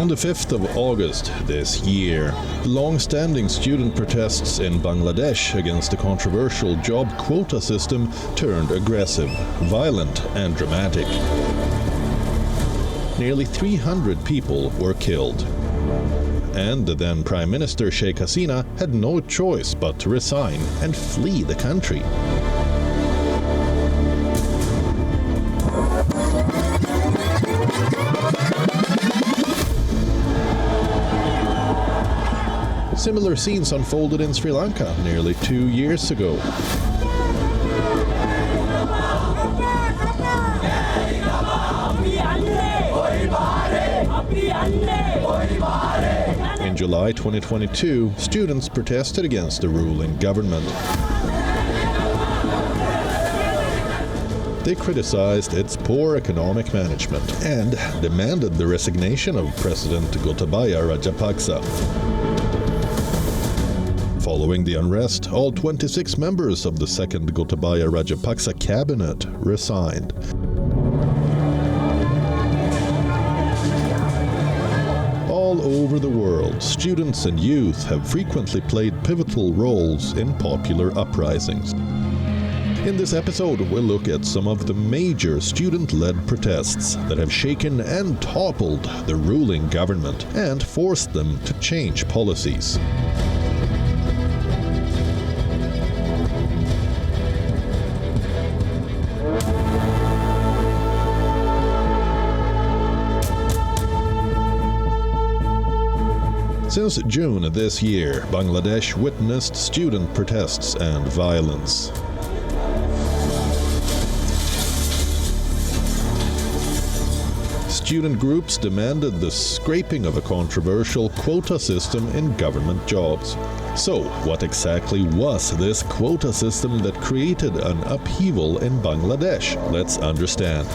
On the 5th of August this year, long-standing student protests in Bangladesh against the controversial job quota system turned aggressive, violent and dramatic. Nearly 300 people were killed. And the then Prime Minister Sheikh Hasina had no choice but to resign and flee the country. Similar scenes unfolded in Sri Lanka nearly 2 years ago. In July 2022, students protested against the ruling government. They criticized its poor economic management and demanded the resignation of President Gotabaya Rajapaksa. Following the unrest, all 26 members of the second Gotabaya Rajapaksa cabinet resigned. All over the world, students and youth have frequently played pivotal roles in popular uprisings. In this episode, we'll look at some of the major student-led protests that have shaken and toppled the ruling government and forced them to change policies. Since June this year, Bangladesh witnessed student protests and violence. Student groups demanded the scrapping of a controversial quota system in government jobs. So, what exactly was this quota system that created an upheaval in Bangladesh? Let's understand.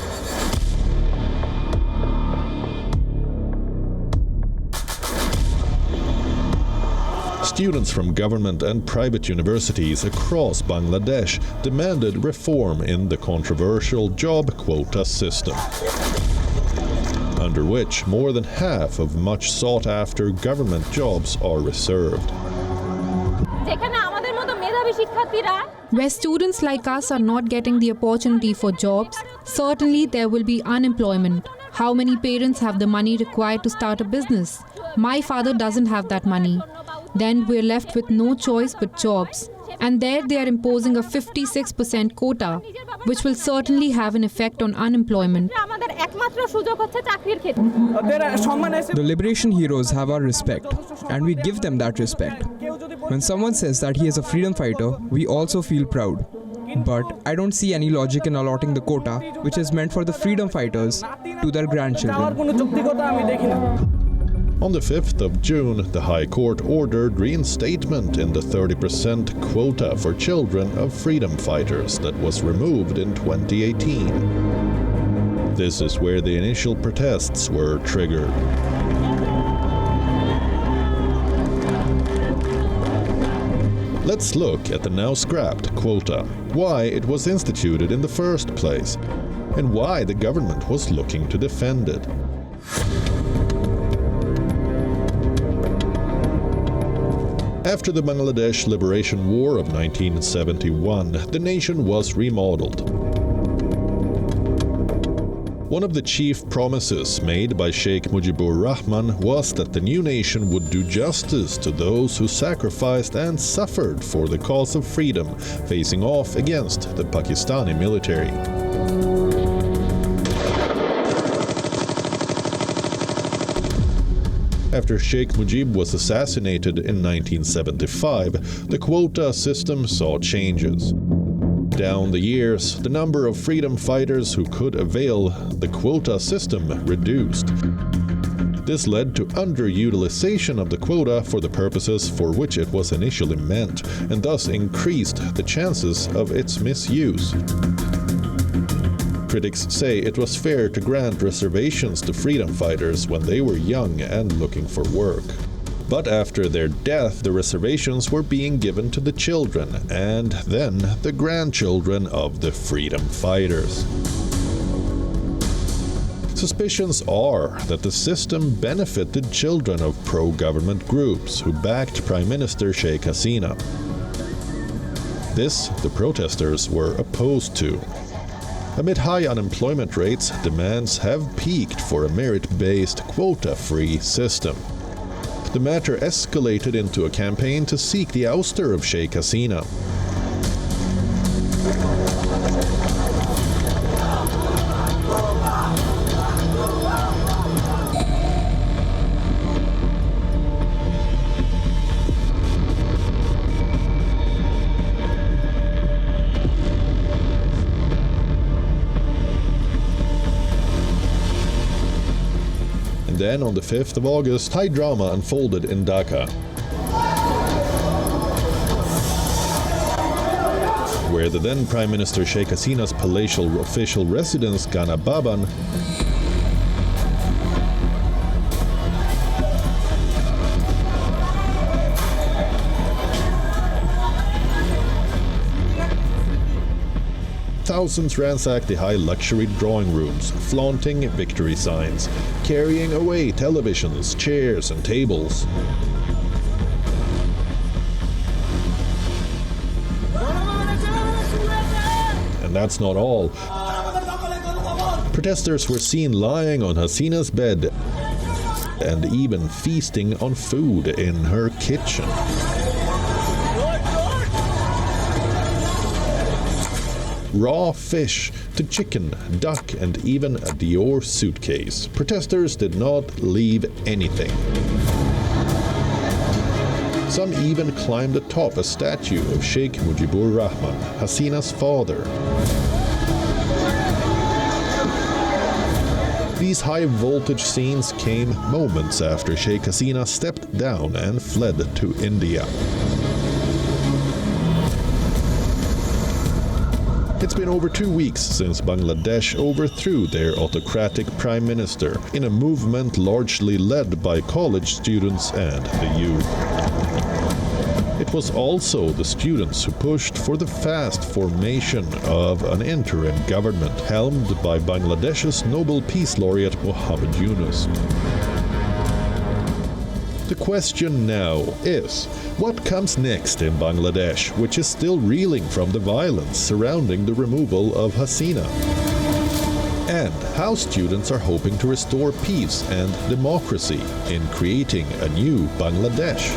Students from government and private universities across Bangladesh demanded reform in the controversial job quota system, under which more than half of much sought-after government jobs are reserved. Where students like us are not getting the opportunity for jobs, certainly there will be unemployment. How many parents have the money required to start a business? My father doesn't have that money. Then we're left with no choice but jobs. And there they are imposing a 56% quota, which will certainly have an effect on unemployment. The liberation heroes have our respect, and we give them that respect. When someone says that he is a freedom fighter, we also feel proud. But I don't see any logic in allotting the quota, which is meant for the freedom fighters, to their grandchildren. On the 5th of June, the High Court ordered reinstatement in the 30% quota for children of freedom fighters that was removed in 2018. This is where the initial protests were triggered. Let's look at the now scrapped quota, why it was instituted in the first place, and why the government was looking to defend it. After the Bangladesh Liberation War of 1971, the nation was remodeled. One of the chief promises made by Sheikh Mujibur Rahman was that the new nation would do justice to those who sacrificed and suffered for the cause of freedom, facing off against the Pakistani military. After Sheikh Mujib was assassinated in 1975, the quota system saw changes. Down the years, the number of freedom fighters who could avail the quota system reduced. This led to underutilization of the quota for the purposes for which it was initially meant, and thus increased the chances of its misuse. Critics say it was fair to grant reservations to freedom fighters when they were young and looking for work. But after their death, the reservations were being given to the children and then the grandchildren of the freedom fighters. Suspicions are that the system benefited children of pro-government groups who backed Prime Minister Sheikh Hasina. This, the protesters were opposed to. Amid high unemployment rates, demands have peaked for a merit-based, quota-free system. The matter escalated into a campaign to seek the ouster of Sheikh Hasina. Then, on the 5th of August, high drama unfolded in Dhaka, where the then Prime Minister Sheikh Hasina's palatial official residence, Gana Baban, thousands ransacked the high luxury drawing rooms, flaunting victory signs, carrying away televisions, chairs and tables. And that's not all. Protesters were seen lying on Hasina's bed and even feasting on food in her kitchen. Raw fish to chicken, duck, and even a Dior suitcase. Protesters did not leave anything. Some even climbed atop a statue of Sheikh Mujibur Rahman, Hasina's father. These high-voltage scenes came moments after Sheikh Hasina stepped down and fled to India. It's been over 2 weeks since Bangladesh overthrew their autocratic prime minister in a movement largely led by college students and the youth. It was also the students who pushed for the fast formation of an interim government helmed by Bangladesh's Nobel Peace Laureate Muhammad Yunus. The question now is, what comes next in Bangladesh, which is still reeling from the violence surrounding the removal of Hasina? And how students are hoping to restore peace and democracy in creating a new Bangladesh.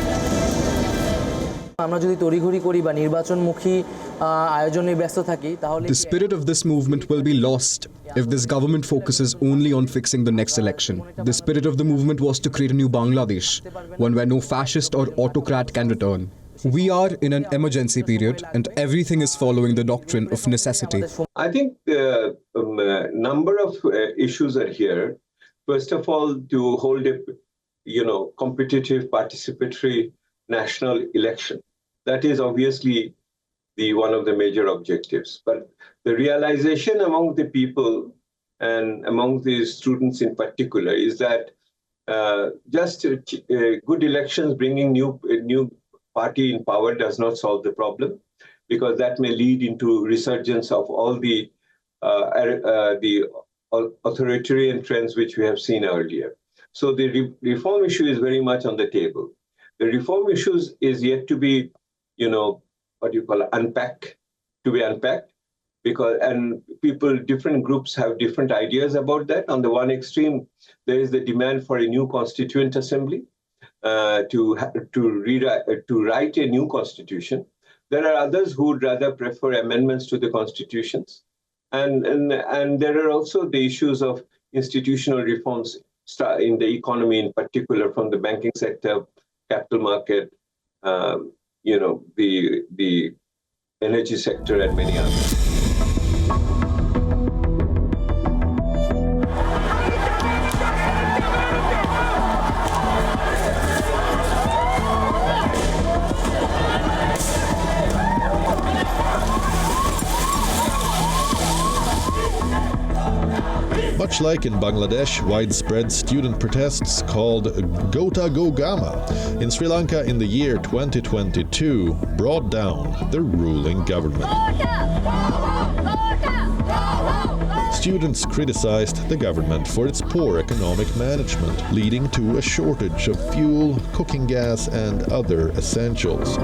The spirit of this movement will be lost if this government focuses only on fixing the next election. The spirit of the movement was to create a new Bangladesh, one where no fascist or autocrat can return. We are in an emergency period and everything is following the doctrine of necessity. I think the number of issues are here. First of all, to hold a competitive, participatory national election. That is obviously one of the major objectives. But the realization among the people and among the students in particular is that just good elections bringing new party in power does not solve the problem, because that may lead into resurgence of all the authoritarian trends which we have seen earlier. So the reform issue is very much on the table. The reform issues is yet to be, unpacked, and different groups have different ideas about that. On the one extreme, there is the demand for a new constituent assembly to write a new constitution. There are others who would rather prefer amendments to the constitutions, and there are also the issues of institutional reforms in the economy, in particular from the banking sector, capital market, the energy sector, and many others. Much like in Bangladesh, widespread student protests called Gota Go Gama in Sri Lanka in the year 2022 brought down the ruling government. Students criticized the government for its poor economic management, leading to a shortage of fuel, cooking gas, and other essentials.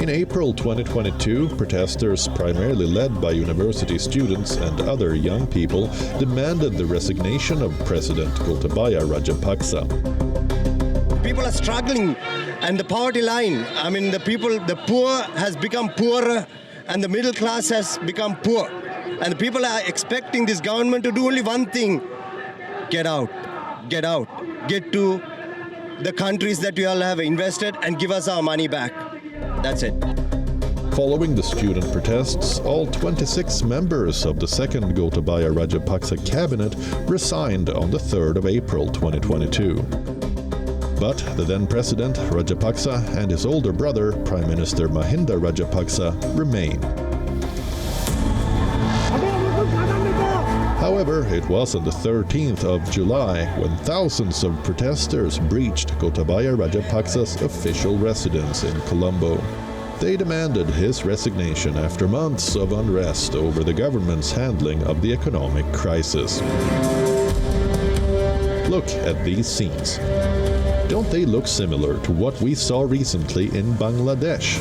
In April 2022, protesters, primarily led by university students and other young people, demanded the resignation of President Gotabaya Rajapaksa. People are struggling, and the poverty line, the poor has become poorer, and the middle class has become poor. And the people are expecting this government to do only one thing: get out, get to the countries that we all have invested and give us our money back. That's it. Following the student protests, all 26 members of the second Gotabaya Rajapaksa cabinet resigned on the 3rd of April 2022. But the then president Rajapaksa and his older brother, Prime Minister Mahinda Rajapaksa, remain. However, it was on the 13th of July when thousands of protesters breached Gotabaya Rajapaksa's official residence in Colombo. They demanded his resignation after months of unrest over the government's handling of the economic crisis. Look at these scenes. Don't they look similar to what we saw recently in Bangladesh?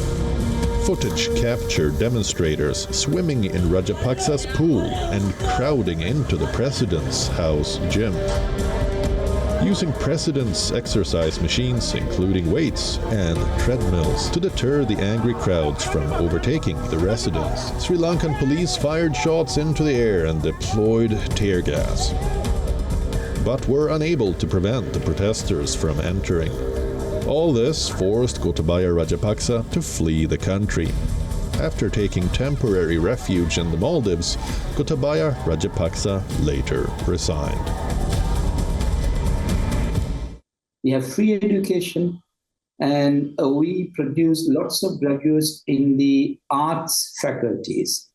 Footage captured demonstrators swimming in Rajapaksa's pool and crowding into the president's house gym. Using president's exercise machines, including weights and treadmills, to deter the angry crowds from overtaking the residence. Sri Lankan police fired shots into the air and deployed tear gas, but were unable to prevent the protesters from entering. All this forced Gotabaya Rajapaksa to flee the country. After taking temporary refuge in the Maldives, Gotabaya Rajapaksa later resigned. We have free education, and we produce lots of graduates in the arts faculties.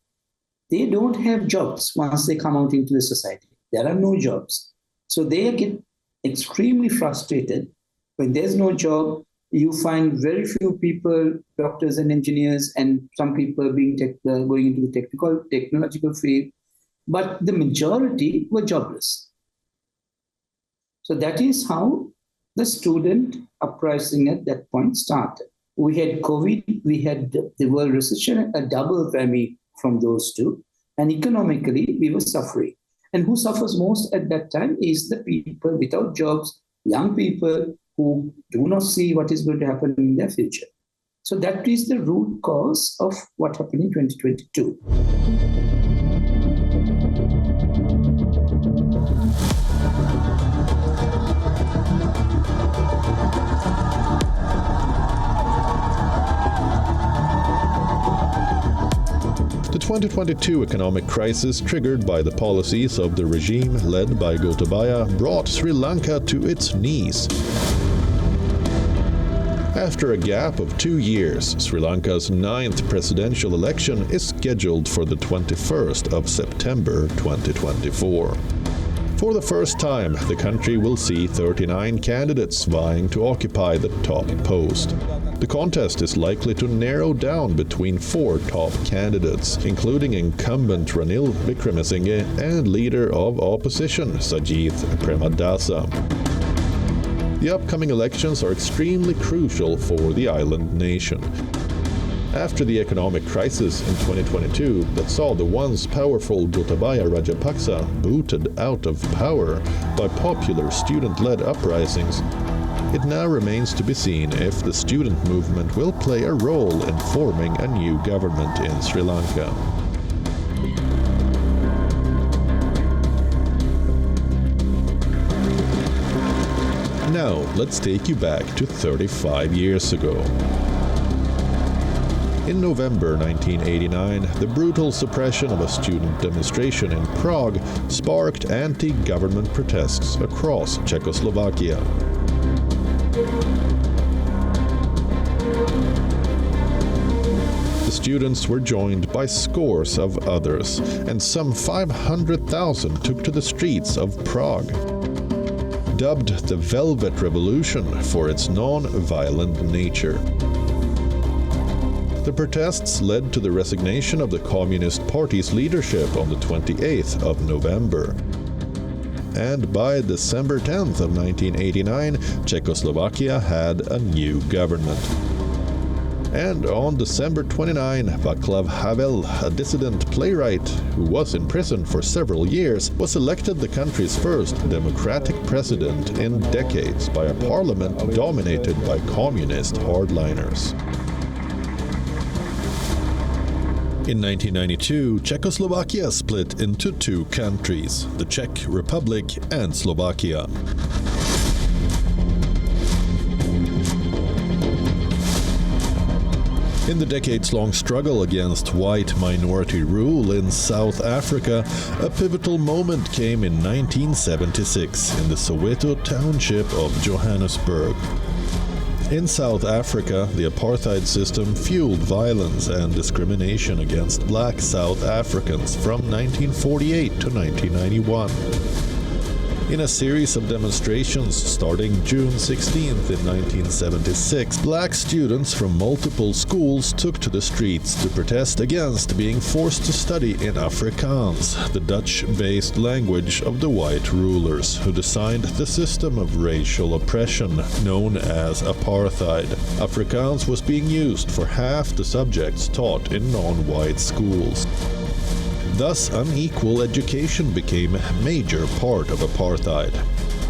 They don't have jobs once they come out into the society. There are no jobs. So they get extremely frustrated. When there's no job, you find very few people, doctors and engineers, and some people going into the technological field, but the majority were jobless. So that is how the student uprising at that point started. We had COVID, we had the world recession, a double whammy from those two, and economically we were suffering. And who suffers most at that time is the people without jobs, young people who do not see what is going to happen in their future. So that is the root cause of what happened in 2022. The 2022 economic crisis, triggered by the policies of the regime led by Gotabaya, brought Sri Lanka to its knees. After a gap of 2 years, Sri Lanka's 9th presidential election is scheduled for the 21st of September 2024. For the first time, the country will see 39 candidates vying to occupy the top post. The contest is likely to narrow down between 4 top candidates, including incumbent Ranil Wickremesinghe and leader of opposition Sajith Premadasa. The upcoming elections are extremely crucial for the island nation. After the economic crisis in 2022 that saw the once powerful Gotabaya Rajapaksa booted out of power by popular student-led uprisings, it now remains to be seen if the student movement will play a role in forming a new government in Sri Lanka. Now, let's take you back to 35 years ago. In November 1989, the brutal suppression of a student demonstration in Prague sparked anti-government protests across Czechoslovakia. The students were joined by scores of others, and some 500,000 took to the streets of Prague. Dubbed the Velvet Revolution for its non-violent nature. The protests led to the resignation of the Communist Party's leadership on the 28th of November. And by December 10th of 1989, Czechoslovakia had a new government. And on December 29, Václav Havel, a dissident playwright who was in prison for several years, was elected the country's first democratic president in decades by a parliament dominated by communist hardliners. In 1992, Czechoslovakia split into two countries, the Czech Republic and Slovakia. In the decades-long struggle against white minority rule in South Africa, a pivotal moment came in 1976 in the Soweto township of Johannesburg. In South Africa, the apartheid system fueled violence and discrimination against black South Africans from 1948 to 1991. In a series of demonstrations starting June 16th in 1976, black students from multiple schools took to the streets to protest against being forced to study in Afrikaans, the Dutch-based language of the white rulers who designed the system of racial oppression known as apartheid. Afrikaans was being used for half the subjects taught in non-white schools. Thus, unequal education became a major part of apartheid.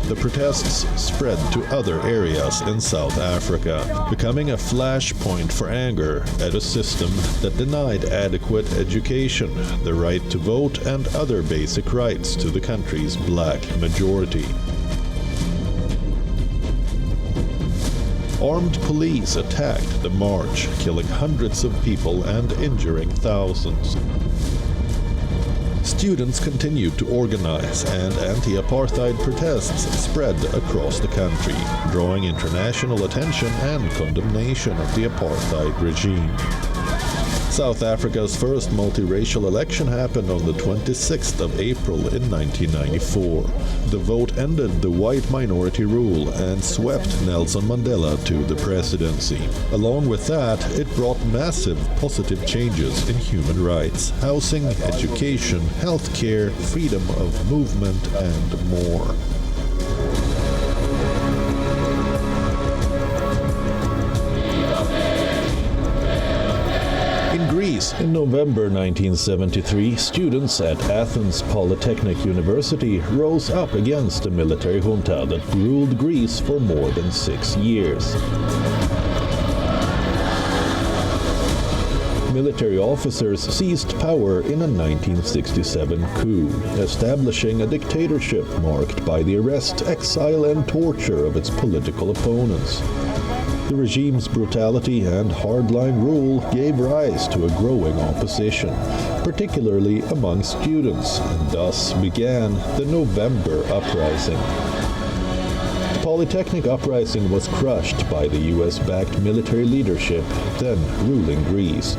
The protests spread to other areas in South Africa, becoming a flashpoint for anger at a system that denied adequate education, the right to vote, and other basic rights to the country's black majority. Armed police attacked the march, killing hundreds of people and injuring thousands. Students continued to organize, and anti-apartheid protests spread across the country, drawing international attention and condemnation of the apartheid regime. South Africa's first multiracial election happened on the 26th of April in 1994. The vote ended the white minority rule and swept Nelson Mandela to the presidency. Along with that, it brought massive positive changes in human rights, housing, education, healthcare, freedom of movement, and more. In Greece, in November 1973, students at Athens Polytechnic University rose up against a military junta that ruled Greece for more than 6 years. Military officers seized power in a 1967 coup, establishing a dictatorship marked by the arrest, exile, and torture of its political opponents. The regime's brutality and hardline rule gave rise to a growing opposition, particularly among students, and thus began the November Uprising. The Polytechnic Uprising was crushed by the US-backed military leadership then ruling Greece.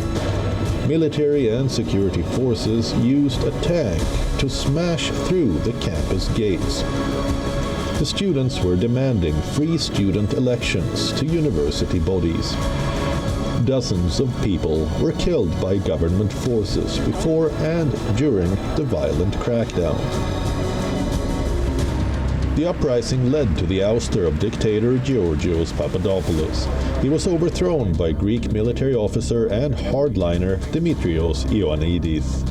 Military and security forces used a tank to smash through the campus gates. The students were demanding free student elections to university bodies. Dozens of people were killed by government forces before and during the violent crackdown. The uprising led to the ouster of dictator Georgios Papadopoulos. He was overthrown by Greek military officer and hardliner Dimitrios Ioannidis.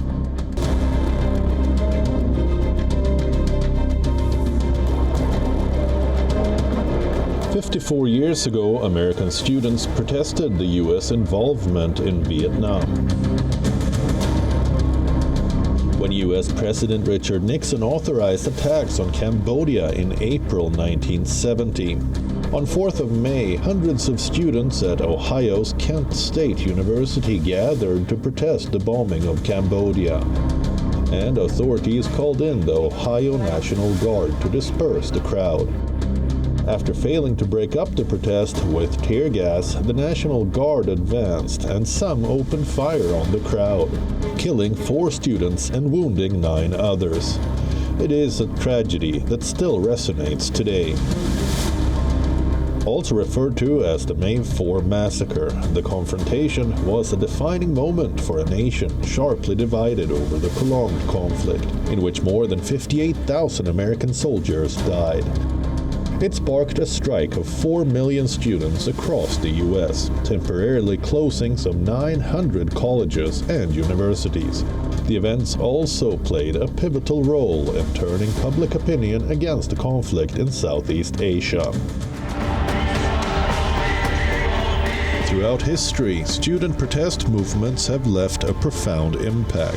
54 years ago, American students protested the U.S. involvement in Vietnam. When U.S. President Richard Nixon authorized attacks on Cambodia in April 1970. On 4th of May, hundreds of students at Ohio's Kent State University gathered to protest the bombing of Cambodia. And authorities called in the Ohio National Guard to disperse the crowd. After failing to break up the protest with tear gas, the National Guard advanced and some opened fire on the crowd, killing 4 students and wounding 9 others. It is a tragedy that still resonates today. Also referred to as the May 4 massacre, the confrontation was a defining moment for a nation sharply divided over the prolonged conflict, in which more than 58,000 American soldiers died. It sparked a strike of 4 million students across the US, temporarily closing some 900 colleges and universities. The events also played a pivotal role in turning public opinion against the conflict in Southeast Asia. Throughout history, student protest movements have left a profound impact.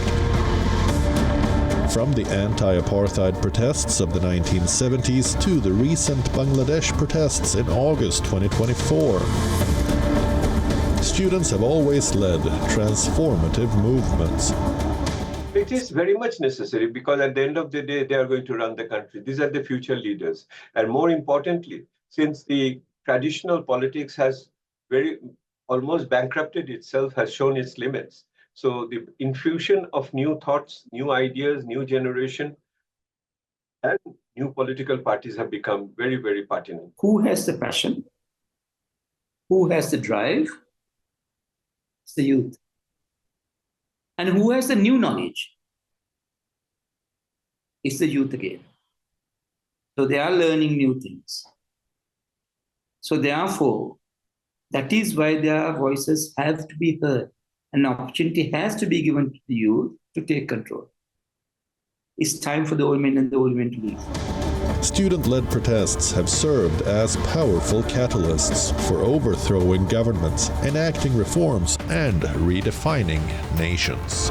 From the anti-apartheid protests of the 1970s to the recent Bangladesh protests in August 2024, students have always led transformative movements. It is very much necessary because at the end of the day, they are going to run the country. These are the future leaders. And more importantly, since the traditional politics has almost bankrupted itself, has shown its limits. So the infusion of new thoughts, new ideas, new generation, and new political parties have become very, very pertinent. Who has the passion? Who has the drive? It's the youth. And who has the new knowledge? It's the youth again. So they are learning new things. So therefore, that is why their voices have to be heard. An opportunity has to be given to the youth to take control. It's time for the old men and the old women to leave. Student-led protests have served as powerful catalysts for overthrowing governments, enacting reforms, and redefining nations.